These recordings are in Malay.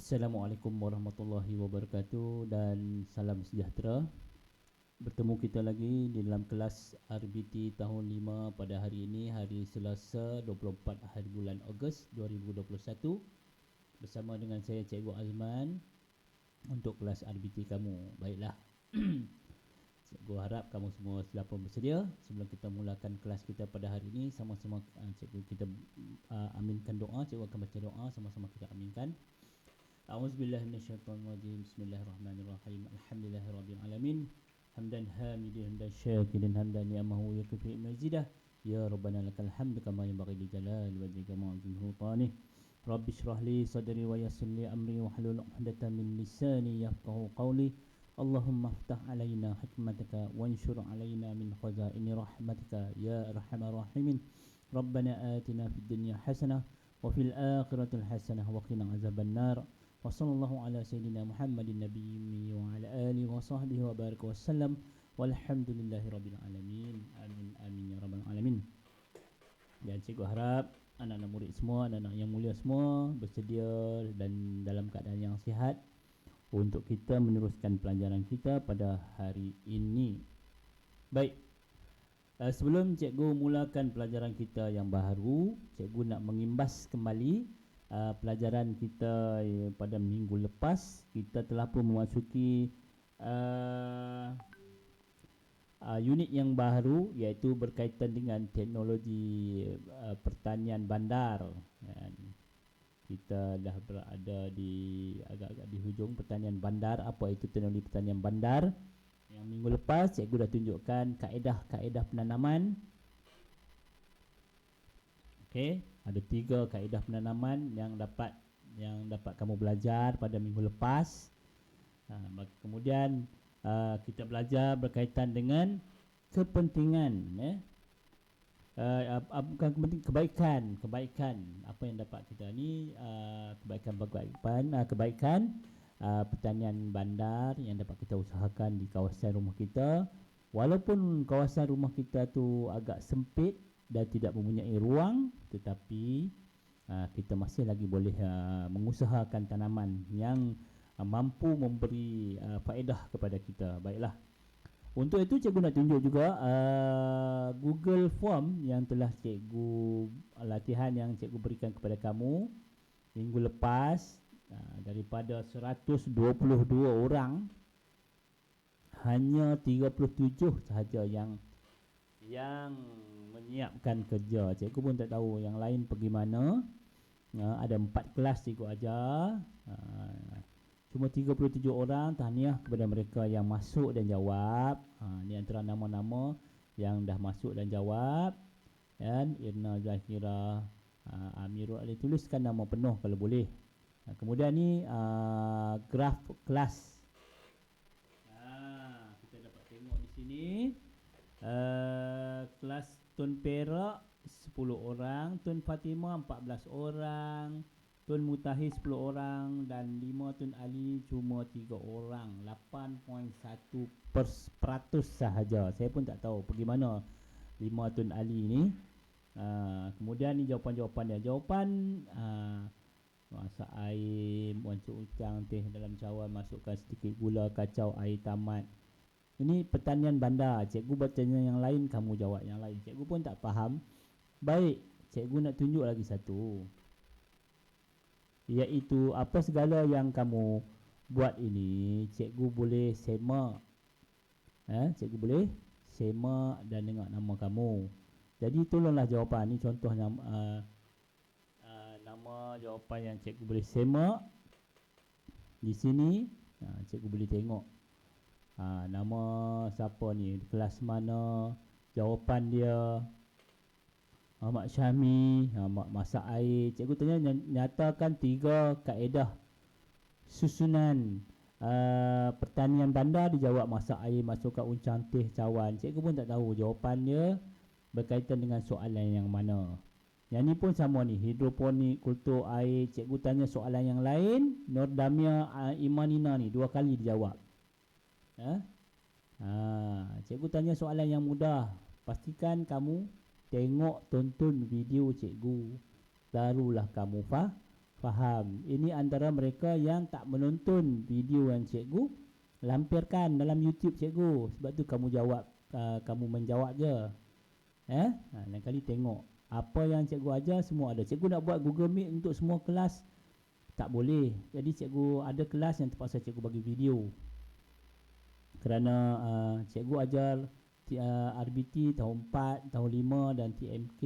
Assalamualaikum warahmatullahi wabarakatuh dan salam sejahtera. Bertemu kita lagi di dalam kelas RBT tahun 5 pada hari ini, hari Selasa 24 hari bulan Ogos 2021, bersama dengan saya Cikgu Azman untuk kelas RBT kamu. Baiklah. Cikgu harap kamu semua sudah pun bersedia. Sebelum kita mulakan kelas kita pada hari ini, sama-sama cikgu kita aminkan doa. Cikgu akan baca doa, sama-sama kita aminkan. A'udzubillahi minasyaitonirrajim. Bismillahirrahmanirrahim. Alhamdulillahirabbil alamin. Hamdan hamidin hamdan syakirin hamdan ni'amahu yakfi mazidah. Ya rabbana lakal hamdu kama yanbaghi li jalali wajhika wa 'azimi sultanih. Rabbi shrah li sadri wa yassir li amri wahlul 'uqdatam min lisani yafqahu qawli. Allahumma iftah 'alaina hikmataka wanshur 'alaina min khazaini rahmatika ya arhamar rahimin. Rabbana atina fid dunya hasanah wa fil akhirati hasanah wa qina azabannar. Wa sallallahu ala sayyidina Muhammadin nabiyyi wa ala alihi wa sahbihi wa baraka wasallam. Walhamdulillahi rabbil alamin. Amin amin ya rabbal alamin. Dan cikgu harap anak-anak murid semua, anak-anak yang mulia semua bersedia dan dalam keadaan yang sihat untuk kita meneruskan pelajaran kita pada hari ini. Baik. Sebelum cikgu mulakan pelajaran kita yang baru, cikgu nak mengimbas kembali pelajaran kita pada minggu lepas. Kita telah pun memasuki unit yang baru, iaitu berkaitan dengan teknologi pertanian bandar. Kita dah berada di agak-agak di hujung pertanian bandar. Apa itu teknologi pertanian bandar? Yang minggu lepas cikgu dah tunjukkan kaedah-kaedah penanaman. Okey, ada 3 kaedah penanaman yang dapat kamu belajar pada minggu lepas. Kemudian kita belajar berkaitan dengan kepentingan, bukan kepentingan, kebaikan apa yang dapat kita ni, kebaikan pertanian bandar yang dapat kita usahakan di kawasan rumah kita. Walaupun kawasan rumah kita tu agak sempit dan tidak mempunyai ruang, tetapi kita masih lagi boleh mengusahakan tanaman yang mampu memberi faedah kepada kita. Baiklah. Untuk itu cikgu nak tunjuk juga Google Form yang telah cikgu latihan yang cikgu berikan kepada kamu minggu lepas. Daripada 122 orang, hanya 37 sahaja yang menyiapkan kerja. Cikgu pun tak tahu yang lain pergi mana. Ada 4 kelas cikgu ajar. Cuma 37 orang. Tahniah kepada mereka yang masuk dan jawab. Ni antara nama-nama yang dah masuk dan jawab. Dan Irna Zahira Amirul Ali, tuliskan nama penuh kalau boleh. Kemudian ni graf kelas. Kita dapat tengok di sini. Kelas Tun Perak 10 orang, Tun Fatimah 14 orang, Tun Mutahir 10 orang, dan 5 Tun Ali cuma 3 orang. 8.1% sahaja. Saya pun tak tahu pergi mana 5 Tun Ali ni. Kemudian ni jawapan-jawapan dia. Jawapan masak air, wancuk ucang, teh dalam cawan, masukkan sedikit gula, kacau, air tamat. Ini pertanian bandar. Cikgu bertanya yang lain, kamu jawab yang lain. Cikgu pun tak faham. Baik, cikgu nak tunjuk lagi satu, iaitu apa segala yang kamu buat ini cikgu boleh semak. Cikgu boleh semak dan dengar nama kamu. Jadi tolonglah jawapan ni, contoh nama jawapan yang cikgu boleh semak di sini. Cikgu boleh tengok nama siapa ni, kelas mana, jawapan dia. Mak Syahmi, masak air. Cikgu tanya, nyatakan 3 kaedah susunan pertanian bandar. Dijawab masak air, masukkan uncang, teh, cawan. Cikgu pun tak tahu jawapan dia berkaitan dengan soalan yang mana. Yang ni pun sama ni, hidroponik, kultur air. Cikgu tanya soalan yang lain, Nur Damia Imanina ni 2 kali dijawab. Cikgu tanya soalan yang mudah. Pastikan kamu tengok, tonton video cikgu, barulah kamu faham. Ini antara mereka yang tak menonton video yang cikgu lampirkan dalam YouTube cikgu. Sebab tu kamu jawab, kamu menjawab je. Lain kali tengok apa yang cikgu ajar semua ada. Cikgu nak buat Google Meet untuk semua kelas, tak boleh. Jadi cikgu ada kelas yang terpaksa cikgu bagi video. Kerana cikgu ajar RBT tahun 4, tahun 5 dan TMK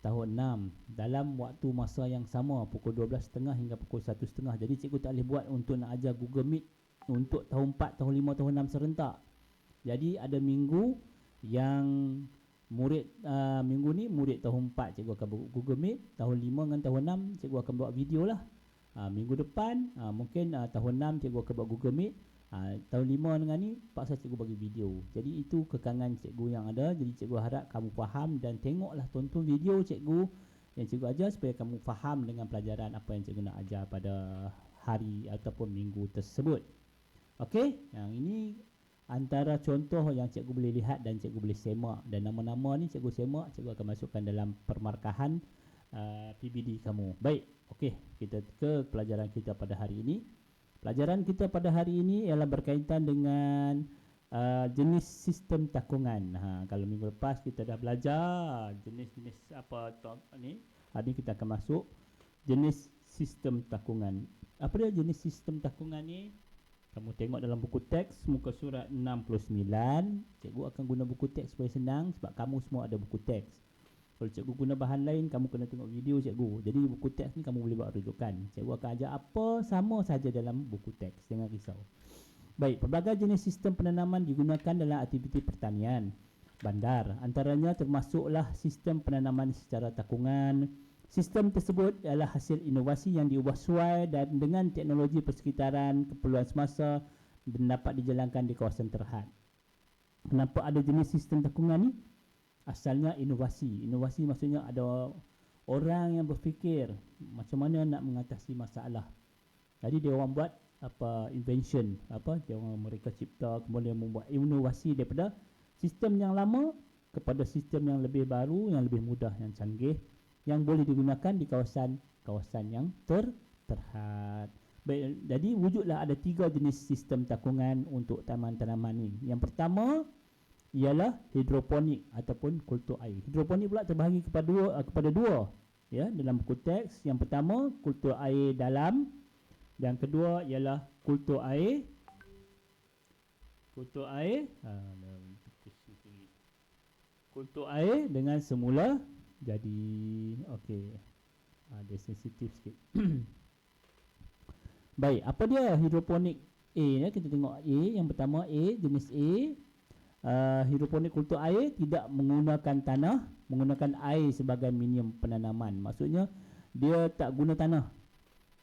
tahun 6 dalam waktu masa yang sama, pukul 12.30 hingga pukul 1.30. Jadi cikgu tak boleh buat untuk nak ajar Google Meet untuk tahun 4, tahun 5, tahun 6 serentak. Jadi ada minggu yang murid minggu ni murid tahun 4 cikgu akan buat Google Meet, tahun 5 dengan tahun 6 cikgu akan buat video lah. Minggu depan mungkin tahun 6 cikgu akan buat Google Meet, tahun 5 dengan ni paksa cikgu bagi video. Jadi itu kekangan cikgu yang ada. Jadi cikgu harap kamu faham dan tengoklah, tonton video cikgu yang cikgu ajar supaya kamu faham dengan pelajaran apa yang cikgu nak ajar pada hari ataupun minggu tersebut. Okey, yang ini antara contoh yang cikgu boleh lihat dan cikgu boleh semak. Dan nama-nama ni cikgu semak, cikgu akan masukkan dalam permarkahan PBD kamu. Baik, okey, kita ke pelajaran kita pada hari ini. Pelajaran kita pada hari ini ialah berkaitan dengan jenis sistem takungan. Kalau minggu lepas kita dah belajar jenis-jenis apa ni, hari ini kita akan masuk jenis sistem takungan. Apa dia jenis sistem takungan ni? Kamu tengok dalam buku teks muka surat 69. Cikgu akan guna buku teks supaya senang sebab kamu semua ada buku teks. Kalau cikgu guna bahan lain, kamu kena tengok video cikgu. Jadi buku teks ni kamu boleh buat rujukan. Cikgu akan ajar apa sama saja dalam buku teks, jangan risau. Baik, pelbagai jenis sistem penanaman digunakan dalam aktiviti pertanian bandar. Antaranya termasuklah sistem penanaman secara takungan. Sistem tersebut adalah hasil inovasi yang diubah sesuai dan dengan teknologi persekitaran, keperluan semasa dan dapat dijalankan di kawasan terhad. Kenapa ada jenis sistem takungan ni? Asalnya inovasi. Inovasi maksudnya ada orang yang berfikir macam mana nak mengatasi masalah. Jadi dia orang buat invention, dia orang mereka cipta, kemudian membuat inovasi daripada sistem yang lama kepada sistem yang lebih baru, yang lebih mudah, yang canggih, yang boleh digunakan di kawasan yang terhad. Baik, jadi wujudlah ada 3 jenis sistem takungan untuk tanaman-tanaman ni. Yang pertama ialah hidroponik ataupun kultur air. Hidroponik pula terbahagi kepada dua ya dalam buku teks. Yang pertama kultur air dalam, dan kedua ialah kultur air kultur air dengan semula jadi. Okey, dia sensitif sikit. Baik, apa dia hidroponik A ya? Kita tengok A. Yang pertama A, jenis A. Hidroponik kultur air tidak menggunakan tanah, menggunakan air sebagai medium penanaman. Maksudnya dia tak guna tanah,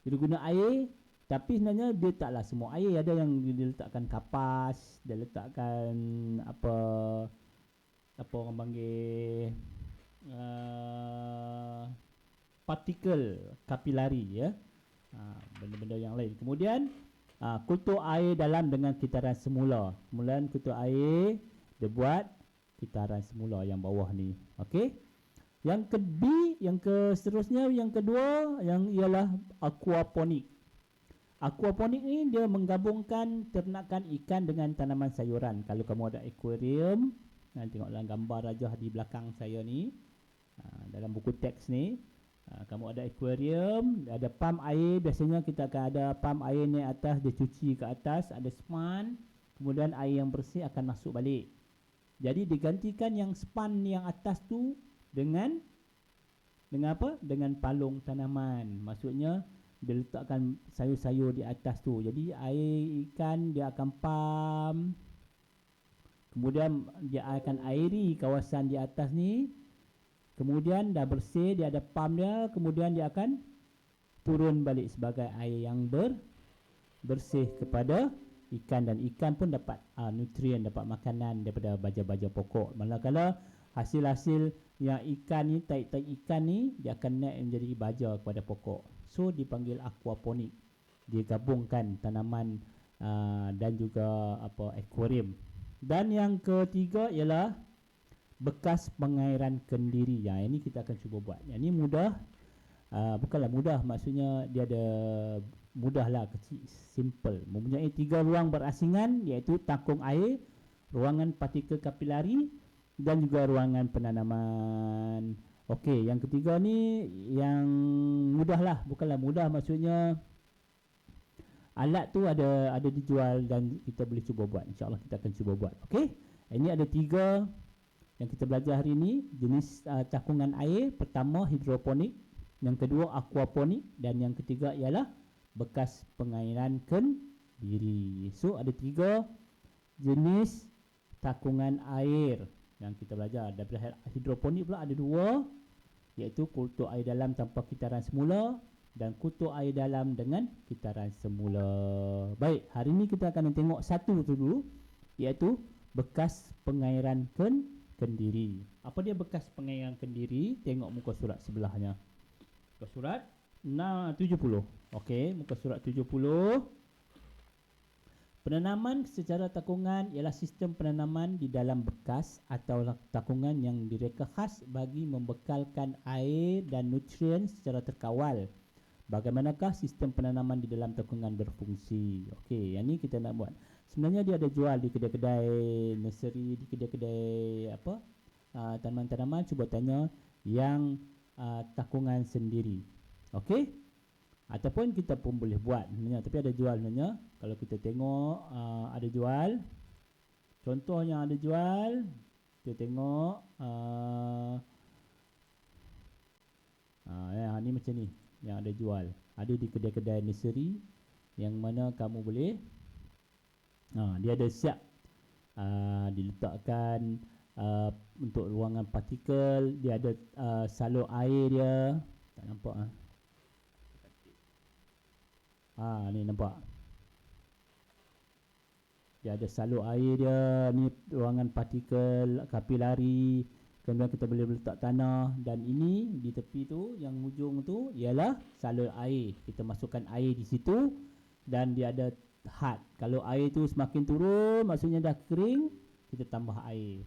dia guna air. Tapi sebenarnya dia taklah semua air. Ada yang dia letakkan kapas, dia letakkan apa orang panggil partikel kapilari ya, benda-benda yang lain. Kemudian kultur air dalam dengan kitaran semula. Kemudian kultur air dia buat kitaran semula yang bawah ni. Okey. Yang seterusnya yang kedua yang ialah aquaponik. Aquaponik ni dia menggabungkan ternakan ikan dengan tanaman sayuran. Kalau kamu ada akuarium, tengok dalam gambar rajah di belakang saya ni, dalam buku teks ni, kamu ada akuarium, ada pam air. Biasanya kita akan ada pam air ni atas, dia cuci ke atas, ada span, kemudian air yang bersih akan masuk balik. Jadi digantikan yang span yang atas tu dengan apa? Dengan palung tanaman. Maksudnya dia letakkan sayur-sayur di atas tu. Jadi air ikan dia akan pam, kemudian dia akan airi kawasan di atas ni. Kemudian dah bersih, dia ada pam dia, kemudian dia akan turun balik sebagai air yang bersih kepada ikan, dan ikan pun dapat nutrien, dapat makanan daripada baja-baja pokok. Manakala hasil-hasil yang ikan ni, taik-taik ikan ni, dia akan naik menjadi baja kepada pokok. So dipanggil aquaponik. Dia gabungkan tanaman dan juga akuarium. Dan yang ketiga ialah bekas pengairan kendiri. Yang ini kita akan cuba buat. Yang ini mudah. Bukanlah mudah, maksudnya dia ada mudah lah, kecil, simple. Mempunyai 3 ruang berasingan, iaitu takung air, ruangan partikel kapilari dan juga ruangan penanaman. Okey, yang ketiga ni yang mudah lah, bukanlah mudah, maksudnya alat tu ada dijual dan kita boleh cuba buat. InsyaAllah kita akan cuba buat. Okey, ini ada 3 yang kita belajar hari ini. Jenis takungan air, pertama hidroponik, yang kedua aquaponik, dan yang ketiga ialah bekas pengairan kendiri. So ada 3 jenis takungan air yang kita belajar. Daripada hidroponik pula ada 2, iaitu kultur air dalam tanpa kitaran semula dan kultur air dalam dengan kitaran semula. Baik, hari ini kita akan tengok satu dulu, iaitu bekas pengairan kendiri. Apa dia bekas pengairan kendiri? Tengok muka surat sebelahnya. Muka surat 70. Okey, muka surat 70. Penanaman secara takungan ialah sistem penanaman di dalam bekas atau takungan yang direka khas bagi membekalkan air dan nutrien secara terkawal. Bagaimanakah sistem penanaman di dalam takungan berfungsi? Okey, yang ni kita nak buat. Sebenarnya dia ada jual di kedai-kedai nursery, di kedai-kedai tanaman-tanaman. Cuba tanya yang takungan sendiri. Okey? Ataupun kita pun boleh buat sebenarnya, tapi ada jual sebenarnya. Kalau kita tengok ada jual. Contoh yang ada jual, kita tengok ni macam ni yang ada jual. Ada di kedai-kedai nursery yang mana kamu boleh dia ada siap diletakkan untuk ruangan partikel. Dia ada salur air dia. Tak nampak ni nampak. Dia ada salur air dia. Ni ruangan partikel kapilari. Kemudian kita boleh letak tanah. Dan ini di tepi tu, yang hujung tu ialah salur air. Kita masukkan air di situ. Dan dia ada had. Kalau air tu semakin turun, maksudnya dah kering, kita tambah air.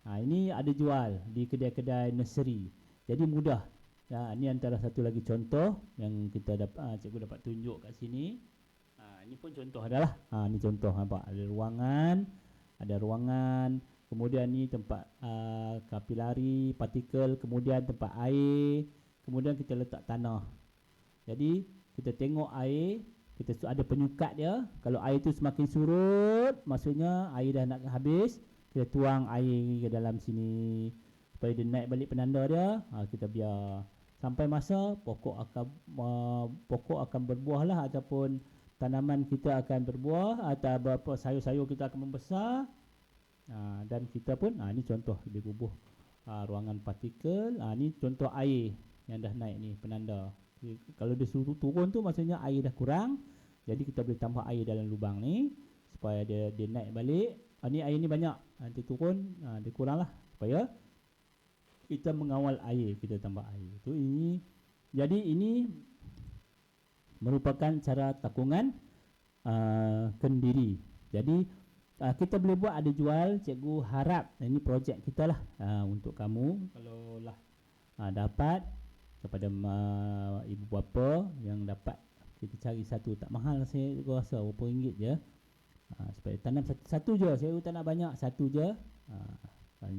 Ini ada jual di kedai-kedai nursery. Jadi mudah. Ini antara satu lagi contoh yang kita dapat, cikgu dapat tunjuk kat sini. Ini pun contoh adalah. Ni contoh, nampak ada ruangan, kemudian ni tempat kapilari, partikel, kemudian tempat air, kemudian kita letak tanah. Jadi kita tengok air, kita ada penyukat dia. Kalau air tu semakin surut, maksudnya air dah nak habis. Kita tuang air ke dalam sini supaya dia naik balik penanda dia. Kita biar sampai masa pokok akan berbuah lah, ataupun tanaman kita akan berbuah, atau sayur-sayur kita akan membesar. Dan kita pun ni contoh dia bubuh ruangan partikel. Ni contoh air yang dah naik ni, penanda. Kalau dia suruh turun tu maksudnya air dah kurang. Jadi kita boleh tambah air dalam lubang ni supaya dia naik balik. Ni air ni banyak, nanti turun dia kurang lah, supaya kita mengawal air, kita tambah air tu. Jadi ini merupakan cara takungan kendiri. Jadi kita boleh buat, ada jual. Cikgu harap ini projek kita lah untuk kamu. Kalau lah dapat, kepada ibu bapa yang dapat, kita cari satu, tak mahal, saya rasa berapa ringgit je, supaya tanam satu je. Saya tak nak banyak, satu je.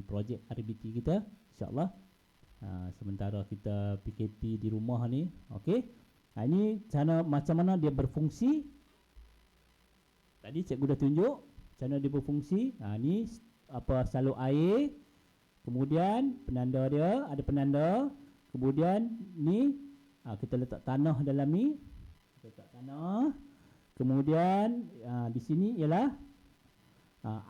Projek RBT kita, insyaAllah. Sementara kita PKP di rumah ni. Okey, ini cara macam mana dia berfungsi. Tadi cikgu dah tunjuk cara dia berfungsi. Ni salur air, kemudian penanda dia, ada penanda. Kemudian ni kita letak tanah dalam ni. Kita letak tanah. Kemudian di sini ialah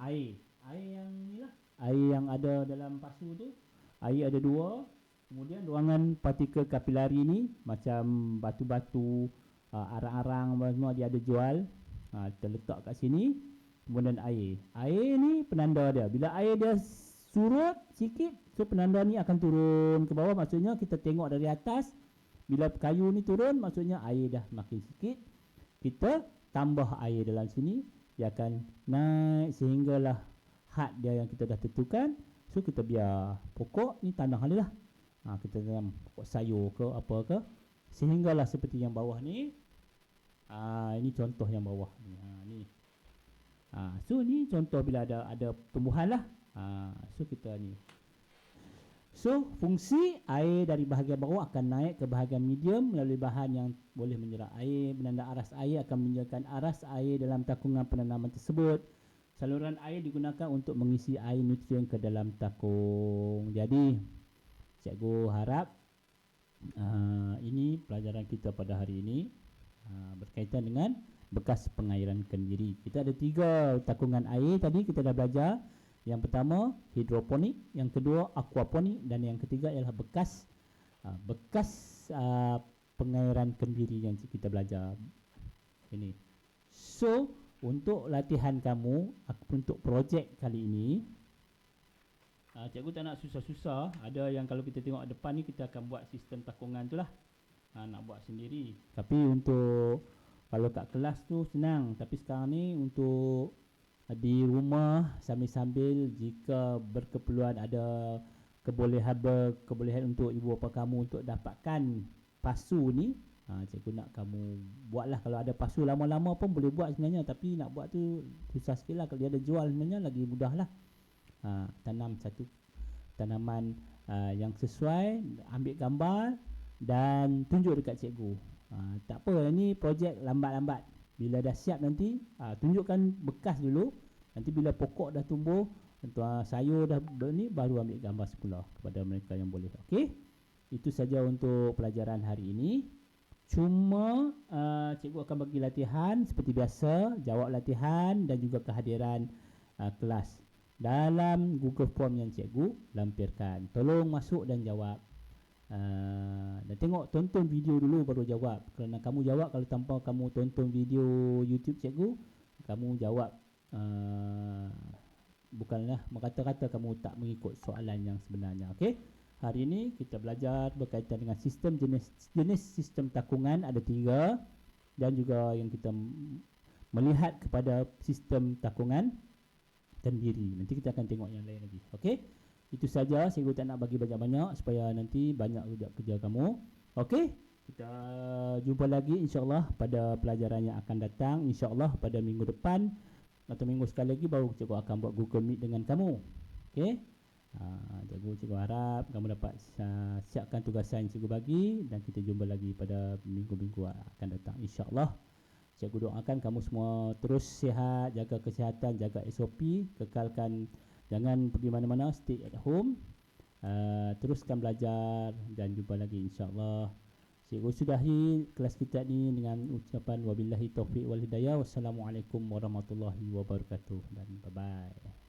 air. Air yang ni lah, air yang ada dalam pasu tu. Air ada 2. Kemudian ruangan partikel kapilari ni, macam batu-batu, arang-arang semua dia ada jual. Kita letak kat sini. Kemudian air. Air ni penanda dia. Bila air dia surut sikit, so penanda ni akan turun ke bawah. Maksudnya kita tengok dari atas. Bila kayu ni turun, maksudnya air dah makin sikit. Kita tambah air dalam sini, dia akan naik sehinggalah had dia yang kita dah tentukan. So kita biar pokok ni tanah dia lah. Kita tanam pokok sayur ke apa ke. sehinggalah seperti yang bawah ni. Ini contoh yang bawah ni. Ni. So ni contoh bila ada tumbuhan lah. So kita ni. So fungsi air dari bahagian bawah akan naik ke bahagian medium melalui bahan yang boleh menyerap air. Penanda aras air akan menunjukkan aras air dalam takungan penanaman tersebut. Saluran air digunakan untuk mengisi air nutrien ke dalam takung. Jadi cikgu harap ini pelajaran kita pada hari ini berkaitan dengan bekas pengairan kendiri. Kita ada 3 takungan air tadi kita dah belajar. Yang pertama hidroponik, yang kedua aquaponik, dan yang ketiga ialah bekas pengairan kendiri yang kita belajar ini. So untuk latihan kamu untuk projek kali ini, cikgu tak nak susah-susah. Ada yang kalau kita tengok depan ni kita akan buat sistem takungan tu lah, nak buat sendiri. Tapi untuk kalau kat kelas tu senang, tapi sekarang ni untuk di rumah sambil-sambil jika berkeperluan ada kebolehan untuk ibu bapa kamu untuk dapatkan pasu ni, cikgu nak kamu buatlah. Kalau ada pasu lama-lama pun boleh buat sebenarnya, tapi nak buat tu susah sikit lah. Kalau dia ada jual sebenarnya lagi mudah lah. Tanam satu tanaman yang sesuai, ambil gambar dan tunjuk dekat cikgu. Tak apa, ni projek lambat-lambat. Bila dah siap nanti tunjukkan bekas dulu. Nanti bila pokok dah tumbuh, sayur dah ni, baru ambil gambar semula kepada mereka yang boleh. Okey, itu saja untuk pelajaran hari ini. Cuma cikgu akan bagi latihan seperti biasa, jawab latihan dan juga kehadiran kelas dalam Google Form yang cikgu lampirkan. Tolong masuk dan jawab. Dan tonton video dulu baru jawab. Kerana kamu jawab kalau tanpa kamu tonton video YouTube cikgu, kamu jawab bukanlah kata-kata kamu tak mengikut soalan yang sebenarnya. Okey, hari ini kita belajar berkaitan dengan sistem jenis sistem takungan ada 3, dan juga yang kita melihat kepada sistem takungan kendiri. Nanti kita akan tengok yang lain lagi. Okey, itu saja. Cikgu tak nak bagi banyak-banyak supaya nanti banyak kerja kamu. Okey, kita jumpa lagi insyaAllah pada pelajaran yang akan datang. InsyaAllah pada minggu depan atau minggu sekali lagi baru cikgu akan buat Google Meet dengan kamu. Okey, cikgu harap kamu dapat siapkan tugasan yang cikgu bagi, dan kita jumpa lagi pada minggu-minggu akan datang insyaAllah. Cikgu doakan kamu semua terus sihat, jaga kesihatan, jaga SOP, kekalkan, jangan pergi mana-mana, stay at home. Teruskan belajar dan jumpa lagi insyaAllah. Cikgu sudahi kelas kita ni dengan ucapan wabillahi taufiq wal hidayah. Wassalamualaikum warahmatullahi wabarakatuh, dan bye-bye.